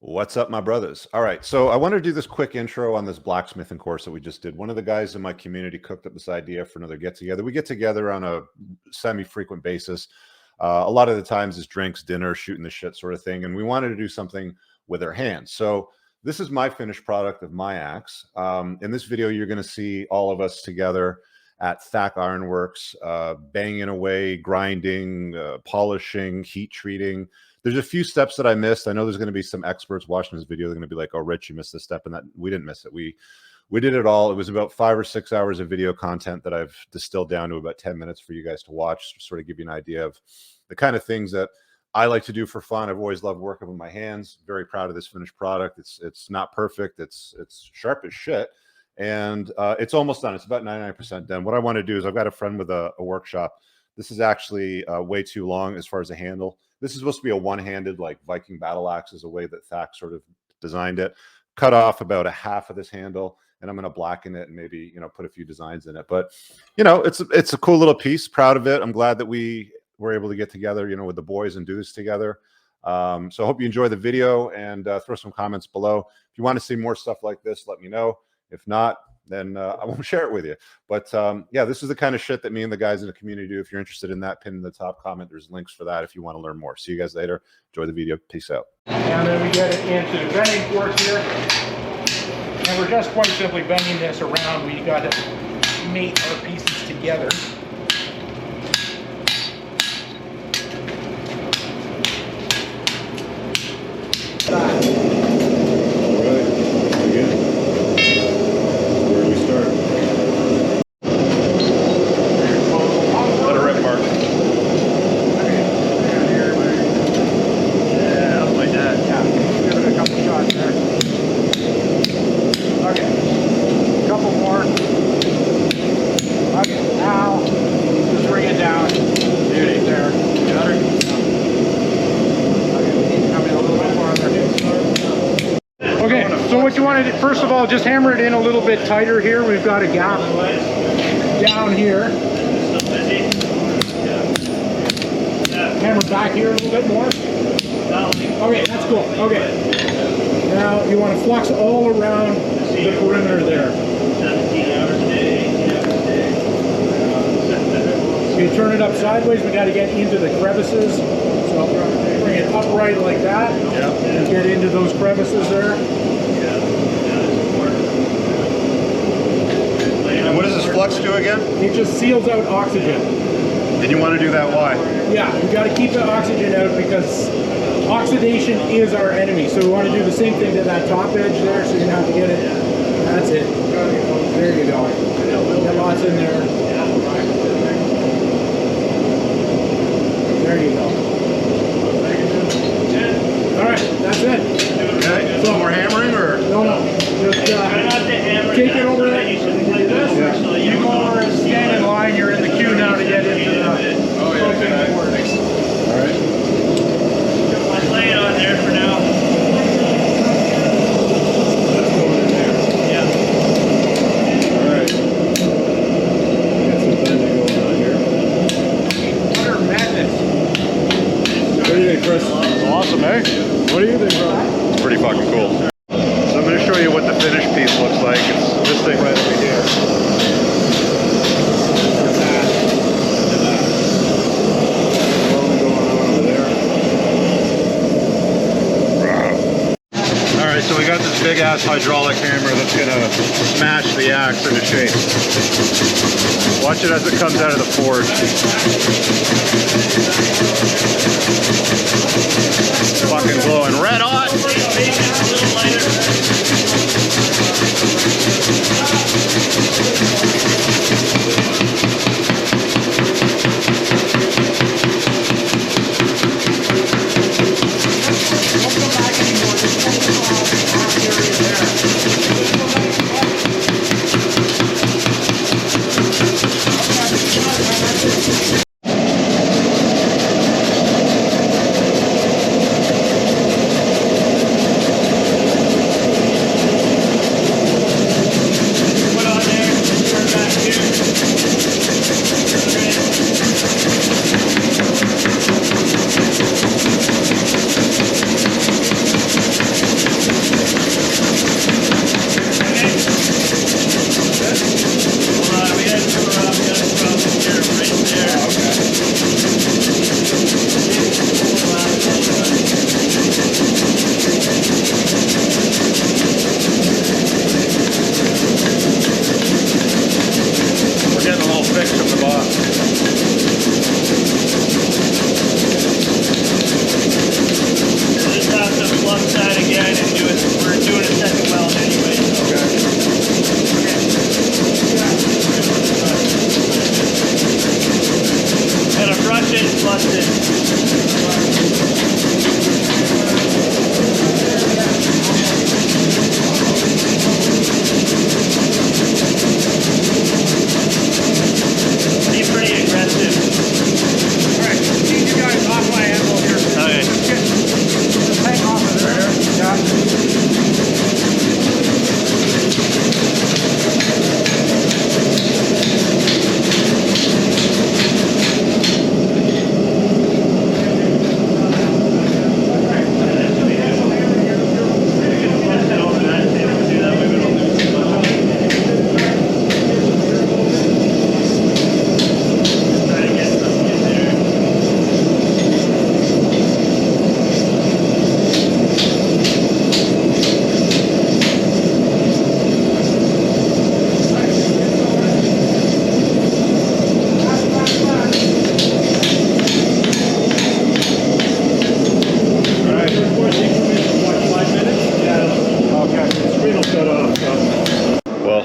What's up, my brothers? All right, so I wanted to do this quick intro on this blacksmithing course that we just did. One of the guys in my community cooked up this idea for another get-together. We get together on a semi-frequent basis. A lot of the times it's drinks, dinner, shooting the shit sort of thing, and we wanted to do something with our hands. So this is my finished product of my axe. In this video, you're going to see all of us together at Thak Ironworks, banging away, grinding, polishing, heat treating. There's a few steps that I missed. I know there's going to be some experts watching this video. They're going to be like, "Oh, Rich, you missed this step," and that we didn't miss it. We did it all. It was about 5 or 6 hours of video content that I've distilled down to about 10 minutes for you guys to watch, to sort of give you an idea of the kind of things that I like to do for fun. I've always loved working with my hands. Very proud of this finished product. It's not perfect. It's sharp as shit. And it's almost done. It's about 99% done. What I want to do is I've got a friend with a workshop. This is actually way too long as far as the handle. This is supposed to be a one-handed, like Viking battle axe, is a way that Thak sort of designed it. Cut off about a half of this handle, and I'm going to blacken it and maybe, put a few designs in it. But, it's a cool little piece. Proud of it. I'm glad that we were able to get together, with the boys and do this together. So I hope you enjoy the video and throw some comments below. If you want to see more stuff like this, let me know. If not, then I won't share it with you. But yeah, this is the kind of shit that me and the guys in the community do. If you're interested in that, pin in the top comment. There's links for that if you want to learn more. See you guys later. Enjoy the video. Peace out. And then we get it into the bending fork here. And we're just quite simply bending this around. We got to mate our pieces together. First of all, just hammer it in a little bit tighter here. We've got a gap down here. Hammer back here a little bit more. Okay, that's cool. Okay. Now you want to flux all around the perimeter there. You turn it up sideways, we got to get into the crevices. So bring it upright like that. And get into those crevices there. What does this flux do again? It just seals out oxygen. And you want to do that why? Yeah, we got to keep the oxygen out because oxidation is our enemy. So we want to do the same thing to that top edge there, so you don't have to get it. That's it. There you go. Get lots in there. There you go. All right, that's it. Okay. So more hammering or? No. Just take it over there. You go over and stand in line. You're in the queue now to get into the propane board. All right. Let's lay it on there for now. Let's go in there. Yeah. All right. Got some blending going on here. Butter madness. What do you think, Chris? Awesome, eh? What do you think, bro? It's pretty fucking cool. So I'm going to show you what the finished piece looks like. It's this thing right over here. So we got this big ass hydraulic hammer that's gonna smash the axe into shape. Watch it as it comes out of the forge. Fucking glowing red hot.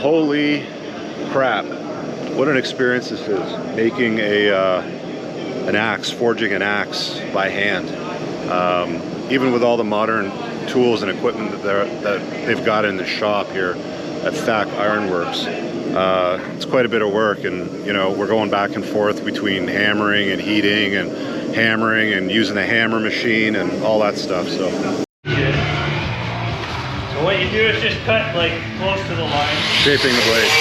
holy crap, what an experience this is, making an axe, forging an axe by hand. Even with all the modern tools and equipment that they've got in the shop here at Thak Ironworks, it's quite a bit of work, and you know, we're going back and forth between hammering and heating and hammering and using the hammer machine and all that stuff. So what you do is just cut like close to the line. Shaping the blade.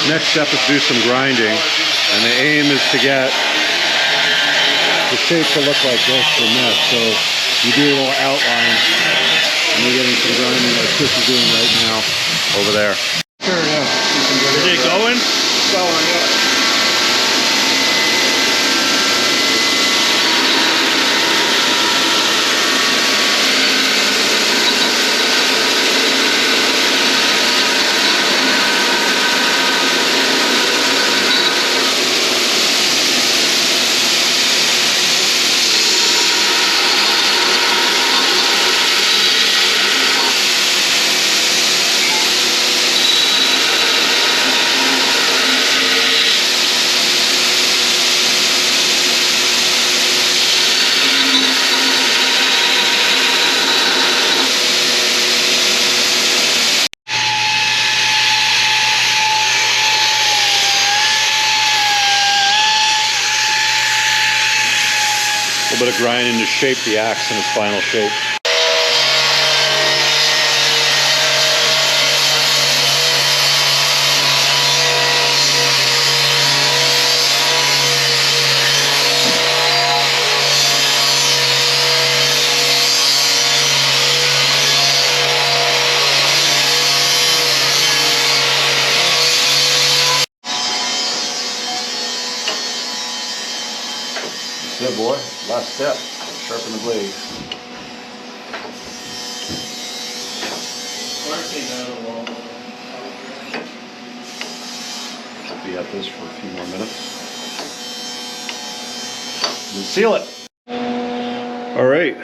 Next step is to do some grinding, and the aim is to get the shape to look like this from this. So you do a little outline, and you're getting some grinding like Chris is doing right now over there. Sure, yeah. Is it going? It's going, yeah. A little bit of grinding to shape the axe in its final shape. That's it, boy. Last step. Sharpen the blade. Be at this for a few more minutes. And seal it. All right.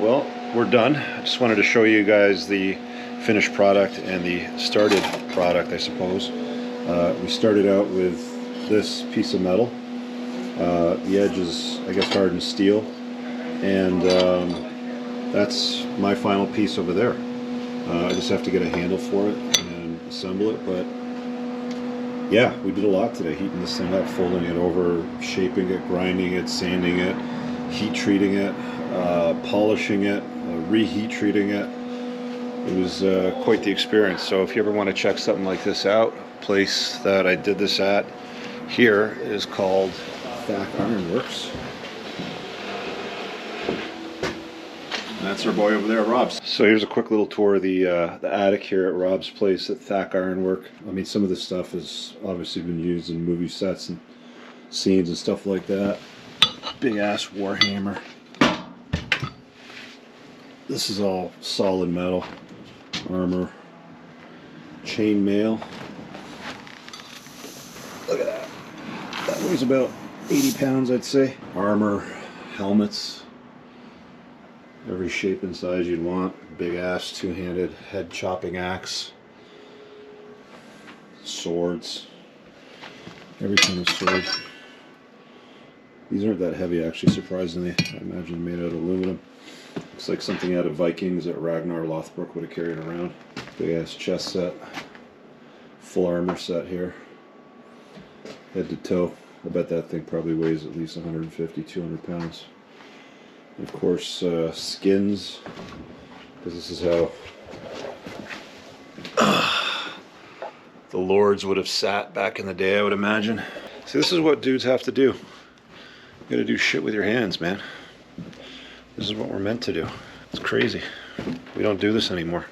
Well, we're done. I just wanted to show you guys the finished product and the started product, I suppose. We started out with this piece of metal. The edge is, I guess, hardened steel, and that's my final piece over there. I just have to get a handle for it and assemble it, but yeah, we did a lot today, heating this thing up, folding it over, shaping it, grinding it, sanding it, heat treating it, polishing it, reheat treating it. It was quite the experience. So if you ever want to check something like this out, a place that I did this at here is called Thak Ironworks. And that's our boy over there, Rob's. So here's a quick little tour of the attic here at Rob's place at Thak Ironwork. I mean, some of this stuff has obviously been used in movie sets and scenes and stuff like that. Big ass Warhammer. This is all solid metal, armor, chain mail. Look at that. That weighs about 80 pounds, I'd say. Armor, helmets, every shape and size you'd want. Big ass two-handed head chopping axe. Swords. Every kind of sword. These aren't that heavy, actually, surprisingly. I imagine made out of aluminum. Looks like something out of Vikings that Ragnar Lothbrok would have carried around. Big ass chest set. Full armor set here. Head to toe. I bet that thing probably weighs at least 150, 200 pounds. And of course, skins, because this is how the lords would have sat back in the day, I would imagine. See, this is what dudes have to do. You gotta do shit with your hands, man. This is what we're meant to do. It's crazy. We don't do this anymore.